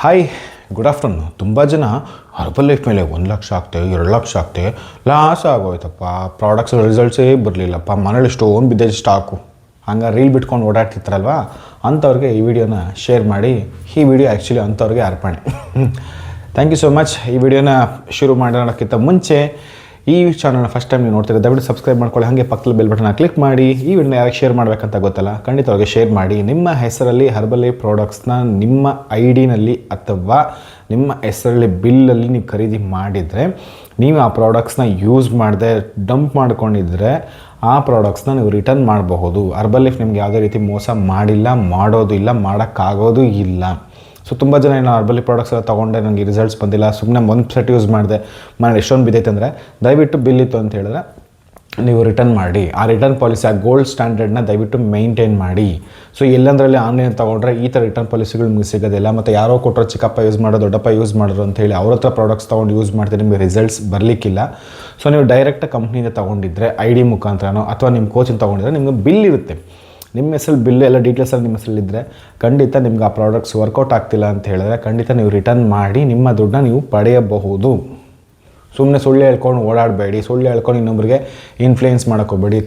Hi, good afternoon. ತುಂಬ ಜನ herbal life ಮೇಲೆ 1 ಲಕ್ಷ ಆಗ್ತೇವೆ, 2 ಲಕ್ಷ ಆಗ್ತೇವೆ, ಲಾಸ್ ಆಗೋಯ್ತಪ್ಪ, ಪ್ರಾಡಕ್ಟ್ಸ್ ರಿಸಲ್ಟ್ಸೇ ಬರಲಿಲ್ಲಪ್ಪ, ಮನೇಲಿ ಎಷ್ಟೊಂದು ಬಿದ್ದ ಸ್ಟಾಕು, ಹಂಗೆ ರೀಲ್ ಬಿಟ್ಕೊಂಡು ಓಡಾಡ್ತಿರ್ತಾರಲ್ವ, ಅಂಥವ್ರಿಗೆ ಈ ವಿಡಿಯೋನ ಶೇರ್ ಮಾಡಿ. ಈ ವಿಡಿಯೋ ಆ್ಯಕ್ಚುಲಿ ಅಂಥವ್ರಿಗೆ ಅರ್ಪಣೆ. Thank you so much. ಈ ವಿಡಿಯೋನ ಶುರು ಮಾಡೋಕ್ಕಿಂತ ಮುಂಚೆ ಈ ಚಾನಲ್ನ ಫಸ್ಟ್ ಟೈಮ್ ನೀವು ನೋಡ್ತೀರಾ, ದಯವಿಟ್ಟು ಸಬ್ಸ್ಕ್ರೈಬ್ ಮಾಡ್ಕೊಳ್ಳಿ, ಹಾಗೆ ಪಕ್ಕದಲ್ಲಿ ಬೆಲ್ ಬಟನ್ನ ಕ್ಲಿಕ್ ಮಾಡಿ. ಈ ವಿಡಿಯೋನ ಯಾರಿಗೆ ಶೇರ್ ಮಾಡಬೇಕಂತ ಗೊತ್ತಲ್ಲ, ಖಂಡಿತ ಅವ್ರಿಗೆ ಶೇರ್ ಮಾಡಿ. ನಿಮ್ಮ ಹೆಸರಲ್ಲಿ ಹರ್ಬಲ್ ಲೈಫ್ ಪ್ರಾಡಕ್ಟ್ಸ್ನ ನಿಮ್ಮ ID-ನಲ್ಲಿ ಅಥವಾ ನಿಮ್ಮ ಹೆಸರಲ್ಲಿ ಬಿಲ್ಲಲ್ಲಿ ನೀವು ಖರೀದಿ ಮಾಡಿದರೆ, ನೀವು ಆ ಪ್ರಾಡಕ್ಟ್ಸ್ನ ಯೂಸ್ ಮಾಡದೆ ಡಂಪ್ ಮಾಡ್ಕೊಂಡಿದ್ರೆ ಆ ಪ್ರಾಡಕ್ಟ್ಸ್ನ ನೀವು ರಿಟರ್ನ್ ಮಾಡಬಹುದು. ಹರ್ಬಲ್ ಲೈಫ್ ನಿಮ್ಗೆ ಯಾವುದೇ ರೀತಿ ಮೋಸ ಮಾಡಿಲ್ಲ, ಮಾಡೋದು ಇಲ್ಲ, ಮಾಡೋಕ್ಕಾಗೋದು ಇಲ್ಲ. ಸೊ ತುಂಬ ಜನ ನಾನು ಹರ್ಬಲ್ ಲೈಫ್ ಪ್ರಾಡಕ್ಟ್ಸ್ ಎಲ್ಲ ತೊಗೊಂಡೆ, ನನಗೆ ರಿಸಲ್ಟ್ಸ್ ಬಂದಿಲ್ಲ, ಸುಮ್ಮನೆ ಒಂದು ಸೆಟ್ ಯೂಸ್ ಮಾಡಿದೆ, ಮನೇಲಿ ಎಷ್ಟೊಂದು ಬಿದ್ದೈತೆ ಅಂದರೆ ದಯವಿಟ್ಟು ಬಿಲ್ ಇತ್ತು ಅಂತ ಹೇಳಿದ್ರೆ ನೀವು ರಿಟರ್ನ್ ಮಾಡಿ. ಆ ರಿಟರ್ನ್ ಪಾಲಿಸಿ, ಆ ಗೋಲ್ಡ್ ಸ್ಟ್ಯಾಂಡರ್ಡ್ನ ದಯವಿಟ್ಟು ಮೇಂಟೈನ್ ಮಾಡಿ. ಸೊ ಎಲ್ಲಂದ್ರಲ್ಲಿ ಆನ್ಲೈನ್ ತೊಗೊಂಡ್ರೆ ಈ ಥರ ರಿಟರ್ನ್ ಪಾಲಿಸಿಗಳು ನಿಮಗೆ ಸಿಗೋದಿಲ್ಲ. ಮತ್ತು ಯಾರೋ ಕೊಟ್ಟರು, ಚಿಕ್ಕಪ್ಪ ಯೂಸ್ ಮಾಡೋ, ದೊಡ್ಡಪ್ಪ ಯೂಸ್ ಮಾಡೋರು ಅಂತೇಳಿ ಅವ್ರ ಹತ್ರ ಪ್ರಾಡಕ್ಟ್ಸ್ ತೊಗೊಂಡು ಯೂಸ್ ಮಾಡ್ತಾರೆ, ನಿಮಗೆ ರಿಸಲ್ಟ್ಸ್ ಬರಲಿಕ್ಕಿಲ್ಲ. ಸೊ ನೀವು ಡೈರೆಕ್ಟ್ ಕಂಪ್ನಿಯಿಂದ ತೊಗೊಂಡಿದ್ರೆ ID ಮುಖಾಂತರನೋ ಅಥವಾ ನಿಮ್ಮ ಕೋಚಿಂಗ್ ತೊಗೊಂಡಿದ್ರೆ ನಿಮಗೆ ಬಿಲ್ ಇರುತ್ತೆ. ನಿಮ್ಮ ಹೆಸರಲ್ಲಿ ಬಿಲ್ಲು ಎಲ್ಲ ಡೀಟೇಲ್ಸಲ್ಲಿ ನಿಮ್ಮ ಹೆಸರಲ್ಲಿದ್ದರೆ ಖಂಡಿತ ನಿಮ್ಗೆ ಆ ಪ್ರಾಡಕ್ಟ್ಸ್ ವರ್ಕೌಟ್ ಆಗ್ತಿಲ್ಲ ಅಂತ ಹೇಳಿದ್ರೆ ಖಂಡಿತ ನೀವು ರಿಟರ್ನ್ ಮಾಡಿ ನಿಮ್ಮ ದುಡ್ಡನ್ನ ನೀವು ಪಡೆಯಬಹುದು. ಸುಮ್ಮನೆ ಸುಳ್ಳು ಹೇಳ್ಕೊಂಡು ಓಡಾಡಬೇಡಿ. ಸುಳ್ಳು ಹೇಳ್ಕೊಂಡು ಇನ್ನೊಬ್ಬರಿಗೆ ಇನ್ಫ್ಲೂಯೆನ್ಸ್ ಮಾಡೋಕ್ಕೋಗ್ಬೇಡಿ.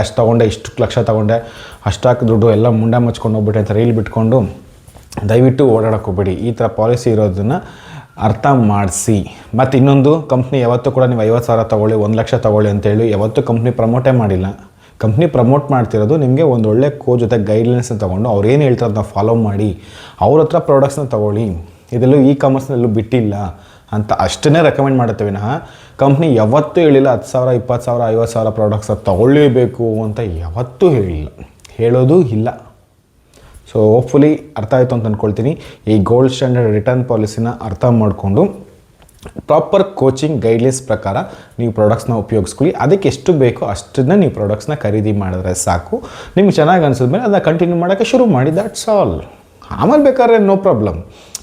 ಅಷ್ಟು ತೊಗೊಂಡೆ, ಇಷ್ಟು ಲಕ್ಷ ತೊಗೊಂಡೆ, ಅಷ್ಟಾಕಿ ದುಡ್ಡು ಎಲ್ಲ ಮುಂಡ ಮುಚ್ಕೊಂಡು ಹೋಗ್ಬಿಟ್ಟೆ ಅಂತ ರೀಲ್ ಬಿಟ್ಕೊಂಡು ದಯವಿಟ್ಟು ಓಡಾಡೋಕ್ಕೋಗ್ಬೇಡಿ. ಈ ಥರ ಪಾಲಿಸಿ ಇರೋದನ್ನು ಅರ್ಥ ಮಾಡಿಸಿ. ಮತ್ತು ಇನ್ನೊಂದು, ಕಂಪ್ನಿ ಯಾವತ್ತೂ ಕೂಡ ನೀವು 50,000 ತೊಗೊಳ್ಳಿ, 1 ಲಕ್ಷ ತೊಗೊಳ್ಳಿ ಅಂತೇಳಿ ಯಾವತ್ತೂ ಕಂಪ್ನಿ ಪ್ರಮೋಟೇ ಮಾಡಿಲ್ಲ. ಕಂಪ್ನಿ ಪ್ರಮೋಟ್ ಮಾಡ್ತಿರೋದು ನಿಮಗೆ ಒಂದು ಒಳ್ಳೆ ಕೋಚ್ ಜೊತೆ ಗೈಡ್ಲೈನ್ಸ್ನ ತೊಗೊಂಡು ಅವ್ರು ಏನು ಹೇಳ್ತಾರೆ ಅದನ್ನ ಫಾಲೋ ಮಾಡಿ, ಅವ್ರ ಹತ್ರ ಪ್ರಾಡಕ್ಟ್ಸ್ನ ತೊಗೊಳ್ಳಿ. ಇದೆಲ್ಲೂ ಕಾಮರ್ಸ್ನಲ್ಲೂ ಬಿಟ್ಟಿಲ್ಲ ಅಂತ ಅಷ್ಟನ್ನೇ ರೆಕಮೆಂಡ್ ಮಾಡುತ್ತೆ ವಿನಃ ಕಂಪ್ನಿ ಯಾವತ್ತೂ ಹೇಳಿಲ್ಲ 10,000, 20,000, 50,000 ಪ್ರಾಡಕ್ಟ್ಸ್ ತೊಗೊಳ್ಳೇಬೇಕು ಅಂತ ಯಾವತ್ತೂ ಹೇಳಿಲ್ಲ, ಹೇಳೋದು ಇಲ್ಲ. ಸೊ ಹೋಪ್ಫುಲಿ ಅರ್ಥ ಆಯಿತು ಅಂತ ಅಂದ್ಕೊಳ್ತೀನಿ. ಈ ಗೋಲ್ಡ್ ಸ್ಟ್ಯಾಂಡರ್ಡ್ ರಿಟರ್ನ್ ಪಾಲಿಸಿನ ಅರ್ಥ ಮಾಡಿಕೊಂಡು ಪ್ರಾಪರ್ ಕೋಚಿಂಗ್ ಗೈಡ್ಲೈನ್ಸ್ ಪ್ರಕಾರ ನೀವು ಪ್ರಾಡಕ್ಟ್ಸ್ನ ಉಪಯೋಗಿಸ್ಕೊಳ್ಳಿ. ಅದಕ್ಕೆ ಎಷ್ಟು ಬೇಕೋ ಅಷ್ಟನ್ನು ನೀವು ಪ್ರಾಡಕ್ಟ್ಸ್ನ ಖರೀದಿ ಮಾಡಿದ್ರೆ ಸಾಕು. ನಿಮ್ಗೆ ಚೆನ್ನಾಗಿ ಅನಿಸಿದ್ಮೇಲೆ ಅದನ್ನು ಕಂಟಿನ್ಯೂ ಮಾಡೋಕ್ಕೆ ಶುರು ಮಾಡಿ, ದ್ಯಾಟ್ಸ್ ಆಲ್. ಆಮೇಲೆ ಬೇಕಾದ್ರೆ ನೋ ಪ್ರಾಬ್ಲಮ್.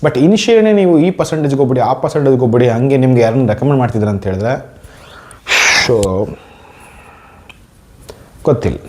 ಬಟ್ ಇನಿಷಿಯಲ್ನೇ ನೀವು ಈ ಪರ್ಸೆಂಟೇಜ್ಗೆ ಹೋಗ್ಬಿಡಿ, ಆ ಪರ್ಸೆಂಟೇಜ್ಗೆ ಹೋಗ್ಬಿಡಿ, ಹಂಗೆ ನಿಮ್ಗೆ ಯಾರನ್ನ ರೆಕಮೆಂಡ್ ಮಾಡ್ತಿದ್ರೆ ಅಂತ ಹೇಳಿದ್ರೆ ಗೊತ್ತಿಲ್ಲ.